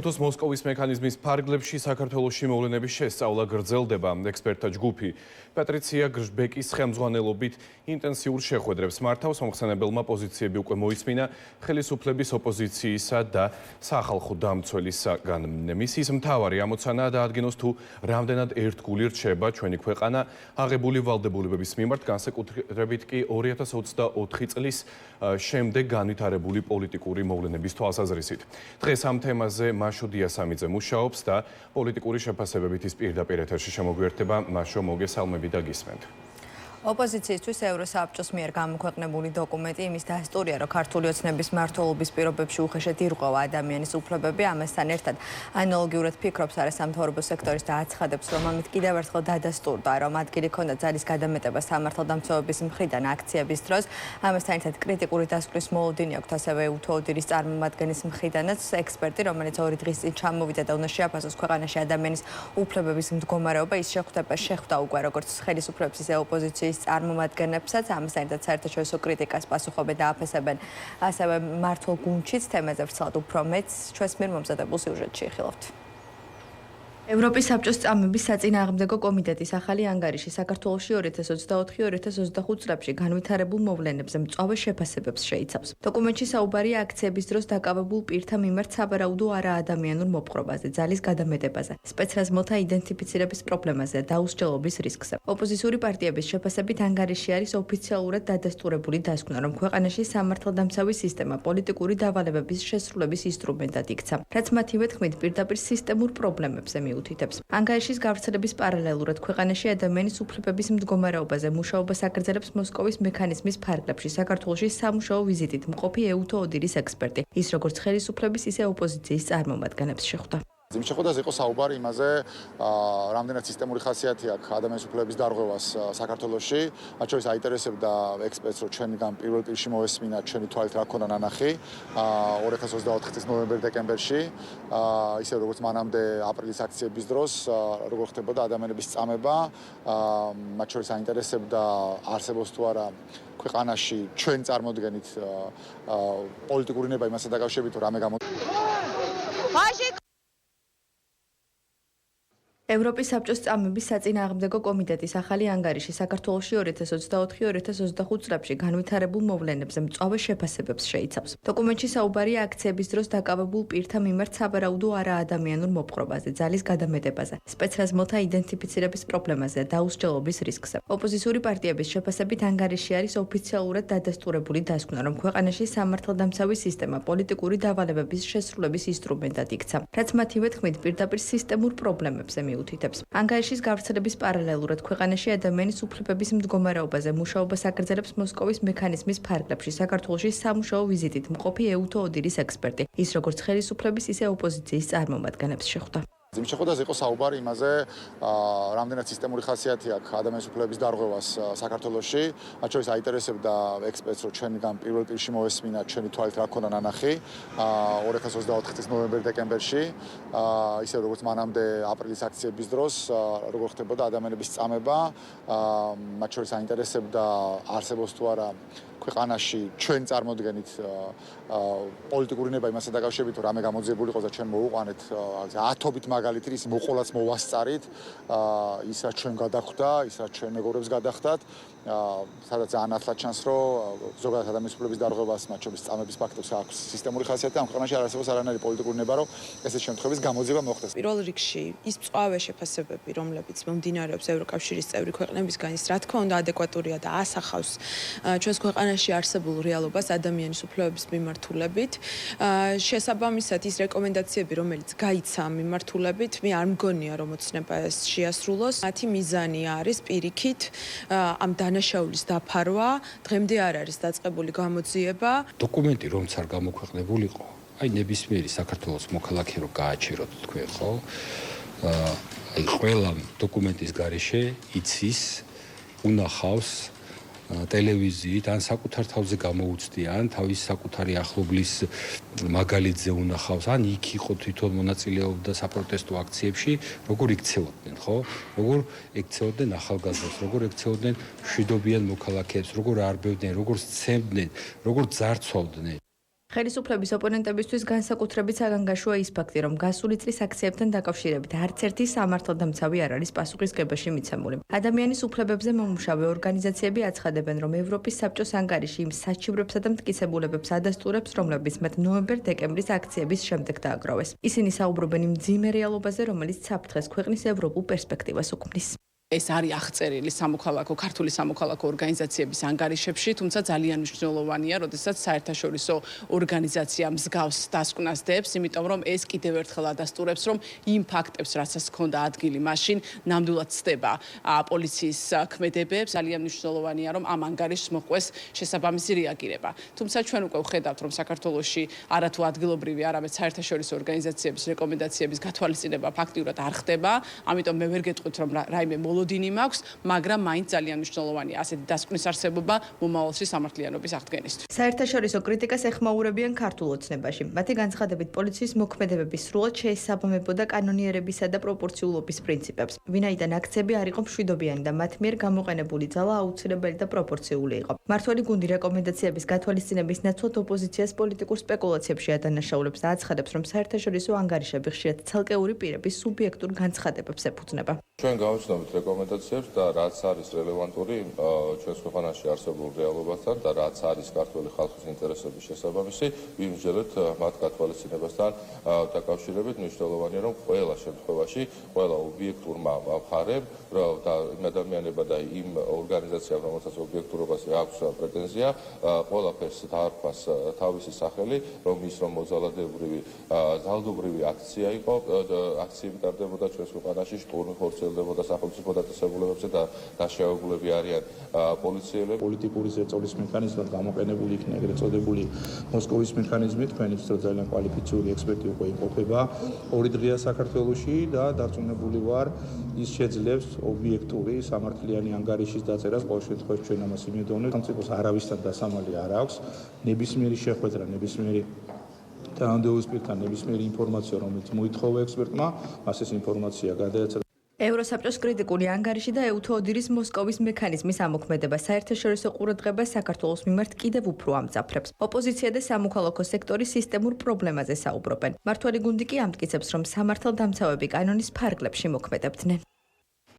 მოსკოვის მექანიზმის ფარგლებში საქართველოში მოვლენების შესწავლა გრძელდება. ექსპერტთა ჯგუფი პატრიცია გრჟბეკის ხელმძღვანელობით ინტენსიურ შეხვედრებს მართავს. მომხსენებელმა პოზიციები უკვე მოისმინა ხელისუფლების, ოპოზიციისა და სახალხო დამცველისგან. მისის მთავარი ამოცანა დაადგინოს თუ რამდენად ერთგული რჩება ჩვენი ქვეყანა აღებული ვალდებულებების მიმართ, განსაკუთრებით კი 2024 წლის შემდეგ განვითარებული პოლიტიკური მოვლენების თვალსაზრისით. დღეს ამ თემაზე მაშო დიასამიძე მუშაობს და პოლიტიკური შეფასებებით ის პირდაპირ ეთერში შემოგვიერთდება. მაშო, მოგესალმები და გისმენთ. ოპოზიციისთვის ევროსაბჭოს მიერ გამოქვეყნებული დოკუმენტი იმის დასტურია, რომ ქართული ოცნების მმართველობის პირობებში უხეშად ირღვევა ადამიანის უფლებები. ამასთან ერთად ანალოგიურად ფიქრობს არასამთავრობო სექტორის და აცხადებს, რომ ამით კიდევ ერთხელ დადასტურდა, რომ ადგილი ჰქონდა ძალის გადამეტება სამართალდამცავების მხრიდან აქციების დროს. ამასთან ერთად კრიტიკული დასკვნის მოლოდინი აქვს ასევე უთოუდილის წარმომადგენლის მხრიდანაც. ექსპერტი, რომელიც 2 დღის წინ ჩამოვიდა და უნდა შეაფასოს ქვეყანაში ადამიანის უფლებების მდგომარეობა, ის შეხვდა უკვე როგორც ხელისუფლების, ისე ოპოზიციის წარმომადგენლებსაც. ამასთან ერთად საერთაშორისო კრიტიკას პასუხობენ და აფასებენ ასევე მმართველ გუნდშიც. თემაზე ვრცელად უფრო მეც ჩვენს მიერ მომზადებულ სიუჟეტში იხილავთ. ევროპის საბჭოს წამების საწინააღმდეგო კომიტეტის ახალი ანგარიში საქართველოში 2024-2025 წლებში განვითარებულ მოვლენებზე მწვავე შეფასებებს შეიცავს. დოკუმენტში საუბარია აქციების დროს დაკავებულ პირთა მიმართ სავარაუდო არაადამიანურ მოპყრობაზე, ძალის გადამეტებაზე, სპეცრაზმოთა იდენტიფიცირების პრობლემაზე და დაუსჯელობის რისკზე. ოპოზიციური პარტიების შეფასებით ანგარიში არის ოფიციალურად დადასტურებული დასკვნა, რომ ქვეყანაში სამართალდამცავი სისტემა პოლიტიკური დავალებების შესრულების ინსტრუმენტად იქცა, რაც მათივე თქმით პირდაპირ სისტემურ პრობლემებზე უთითებს. ანგარიშის გავრცელების პარალელურად ქვეყანაში ადამიანის უფლებების მდგომარეობაზე მუშაობას აგრძელებს მოსკოვის მექანიზმის ფარგლებში საქართველოში სამუშაო ვიზიტით მყოფი ეუთოუდილის ექსპერტი. ის როგორც ხელისუფლების, ისე ოპოზიციის წარმომადგენლებს შეხვდა. იმ შეხვედრაზე იყო საუბარი იმაზე, რამდენად სისტემური ხასიათი აქვს ადამიანის უფლებების დარღვევას საქართველოში. მათ შორის აინტერესებდა ექსპერტს, რომ ჩვენგან პირველ პირში მოესმინა ჩვენი თვალით რა ქონდა ნანახი 2024 წლის ნოემბერ-დეკემბერში, ისე როგორც მანამდე აპრილის აქციების დროს, როგორ ხდებოდა ადამიანების წამება. მათ შორის აინტერესებდა არსებობს თუ არა ქვეყანაში ჩვენ წარმოდგენით პოლიტიკური ნება იმასთან დაკავშირებით, რომ რამე ევროპის საბჭოს წამების საწინააღმდეგო კომიტეტის ახალი ანგარიში საქართველოში 2024-2025 წლებში განვითარებულ მოვლენებზე მწვავე შეფასებებს შეიცავს. დოკუმენტში საუბარია აქციების დროს დაკავებულ პირთა მიმართ სავარაუდო არაადამიანურ მოპყრობაზე, ძალის გადამეტებაზე, სპეცრაზმოთა იდენტიფიცირების პრობლემაზე და დაუსჯელობის რისკზე. ოპოზიციური პარტიების შეფასებით ანგარიში არის ოფიციალურად დადასტურებული დასკვნა, რომ ქვეყანაში სამართალდამცავი სისტემა პოლიტიკური დავალებების შესრულების ინსტრუმენტად იქცა, რაც მათივე თქმით პირდაპირ სისტემურ პრობლემებზე უთითებს. ანგარიშის გავრცელების პარალელურად ქვეყანაში ადამიანის უფლებების მდგომარეობაზე მუშაობას აგრძელებს მოსკოვის მექანიზმის ფარგლებში საქართველოში სამუშაო ვიზიტით მყოფი ეუთოუდილის ექსპერტი. ის როგორც ხელისუფლების, ისე ოპოზიციის წარმომადგენლებს შეხვდა. იმ შეხვედრაზე იყო საუბარი იმაზე, რამდენად სისტემური ხასიათი აქვს ადამიანის უფლებების დარღვევას საქართველოში. მათ შორის აინტერესებდა ექსპერტს, რომ ჩვენგან პირველ პირში მოესმინა ჩვენი თვალით რა ქონდა ნანახი 2024 წლის ნოემბერ-დეკემბერში, ისე როგორც მანამდე აპრილის აქციების დროს, როგორ ხდებოდა ადამიანების წამება. მათ შორის აინტერესებდა არსებობს თუ არა ქვეყანაში ჩვენ წარმოდგენით პოლიტიკური ნება იმასთან დაკავშირებით, რომ რამე გამოძიებული იყოს და ჩვენ მოვუყვანეთ ათობით მაგალითი ის მოყოლაც მოვასწარით, ის რაც ჩვენ გადახვდა, ის რაც ჩვენ მეგობრებს გადახდათ, სადაც ძალიან ათლად ჩანს, რომ ზოგადად ადამიანის უფლებების დარღვევას, მათ შორის წამების ფაქტებს აქვს სისტემური ხასიათი. ამ ქვეყანაში არ არსებობს არანაირი პოლიტიკური ნება, რომ ესეთ შემთხვევების გამოძიება მოხდეს. პირველ რიგში ის მწვავე შეფასებები, რომლებიც მომდინარეობს ევროკავშირის წევრი ქვეყნებისგან, ის რა თქმა უნდა ადეკვატურია და ასახავს ჩვენს ქვეყანაში არსებულ რეალობას ადამიანის უფლებების მიმართულებით. შესაბამისად ის რეკომენდაციები, რომელიც გაიცა ამ მიმართულებით, მე არ მგონია, რომ ოცნება ეს შეასრულოს. მათი მიზანი არის პირიქით ამ დანაშაულის დაფარვა, დღემდე არ არის დაწყებული გამოძიება. დოკუმენტი რომც არ გამოქვეყნებულიყო, აი ნებისმიერი საქართველოს მოქალაქე რო გააჩეროთ თქვენ, ხო? აი ყველა დოკუმენტის გარეშე იცის, უნახავს ტელევიზიით, ან საკუთარ თავზე გამოუცდია, ან თავის საკუთარი ახლობლის მაგალითზე უნახავს, ან იქ იყო თვითონ მონაწილეობდა საპროტესტო აქციებში, როგორ იქცეოდნენ, ხო? როგორ ექცეოდნენ ახალგაზრდებს, როგორ ექცეოდნენ მშვიდობიან მოქალაქეებს, როგორ არბევდნენ, როგორ სცემდნენ, როგორ ძარცვავდნენ. ხელისუფლების ოპონენტებისთვის განსაკუთრებით საგანგაშოა ის ფაქტი, რომ გასული წლის აქციებთან დაკავშირებით არც ერთი სამართალდამცავი არ არის პასუხისგებაში მიცემული. ადამიანის უფლებებზე მომუშავე ორგანიზაციები აცხადებენ, რომ ევროპის საბჭოს ანგარიში იმ საჩივრებსა და მტკიცებულებებს ადასტურებს, რომლებიც მათ ნოემბერ-დეკემბრის აქციების შემდეგ დააგროვეს. ისინი საუბრობენ იმ მძიმე რეალობაზე, რომელიც საფრთხეს ქვეყნის ევროპულ პერსპექტივას უქმნის. ეს არის აღწერილი ქართული სამოქალაქო ორგანიზაციების ანგარიშებში, თუმცა ძალიან მნიშვნელოვანია, როდესაც საერთაშორისო ორგანიზაცია მსგავს დასკვნას დებს, იმიტომ რომ ეს კიდევ ერთხელ ადასტურებს, რომ იმ ფაქტებს, რასაც ჰქონდა ადგილი მაშინ, ნამდვილად ცდება პოლიციის ქმედებებს. ძალიან მნიშვნელოვანია, რომ ამ ანგარიშს მოჰყვეს შესაბამისი რეაგირება. თუმცა ჩვენ უკვე ვხედავთ, რომ საქართველოში არათუ ადგილობრივი, არამედ საერთაშორისო ორგანიზაციების რეკომენდაციების გათვალისწინება ფაქტიურად არ ხდება, ამიტომ მე ვერ გეტყვით, რომ რაიმე მოლოდინი მაქვს, მაგრამ მაინც ძალიან მნიშვნელოვანია ასეთი დასკვნის არსებობა მომავალში სამართლიანობის აღდგენისთვის. საერთაშორისო კრიტიკას ეხმაურებიან ქართულ ოცნებაში. მათი განცხადებით პოლიციის მოქმედებები სრულად შეესაბამებოდა კანონიერებისა და პროპორციულობის პრინციპებს. ვინაიდან აქციები არ იყო მშვიდობიანი და მათ მიერ გამოყენებული ძალა აუცილებელი და პროპორციული იყო. მმართველი გუნდი რეკომენდაციების გათვალისწინების ნაცვლად ოპოზიციას პოლიტიკურ სპეკულაციებში ადანაშაულებს და აცხადებს, რომ საერთაშორისო ანგარიშები ხშირად ცალკეული პირების სუბიექტურ განცხადებებს ეფუძნება. ჩვენ გავაჩნდებით რეკომენდაციებს და რაც არის რელევანტური ჩვენს ქვეყანაში არსებულ რეალობასთან და რაც არის ქართული ხალხის ინტერესების შესაბამისი, ვიმსჯელოთ მათ გათვალისწინებასთან დაკავშირებით. მნიშვნელოვანია, რომ ყველა შემთხვევაში, ყველა ობიექტურმა მხარემ და იმ ადამიანებმა და იმ ორგანიზაციამ, რომელსაც ობიექტურობაზე აქვს პრეტენზია, ყველაფერს დაარქვას თავისი სახელი, რომ ის რომ მოძალადებრივი, ძალადობრივი აქცია იყო, აქციები ტარდებოდა ჩვენს ქვეყანაში, შტურმი ხორციელდებოდა სახელმწიფო დაწესებულებებზე და დაშავებულები არიან პოლიციელები. პოლიტიკური ზეწოლის მექანიზმად გამოყენებული იქნა ეგრეთ წოდებული მოსკოვის მექანიზმი. თქვენ იცით, რომ ძალიან კვალიფიციური ექსპერტი უკვე იმყოფება 2 დღეა საქართველოში და დარწმუნებული ვარ, ის შეძლებს ობიექტური სამართლიანი ანგარიშის დაწერას. ყოველ შემთხვევაში ჩვენ ამას იმედოვნებთ. სახელმწიფოს არავისთან დასამალი არ აქვს. ნებისმიერი შეხვედრა, ნებისმიერი თანამდებობის პირთან, ნებისმიერი ინფორმაცია, რომელიც მოითხოვა ექსპერტმა, მას ეს ინფორმაცია გადაეცა. ევროსაბჭოს კრიტიკული ანგარიში და ეუთოოდირის მოსკოვის მექანიზმის ამოქმედება საერთაშორისო ყურადღებას საქართველოს მიმართ კიდევ უფრო ამძაფრებს. ოპოზიცია და სამოქალაქო სექტორი სისტემურ პრობლემაზე საუბრობენ. მმართველი გუნდი კი ამტკიცებს, რომ სამართალდამცავები კანონის ფარგლებში მოქმედებდნენ.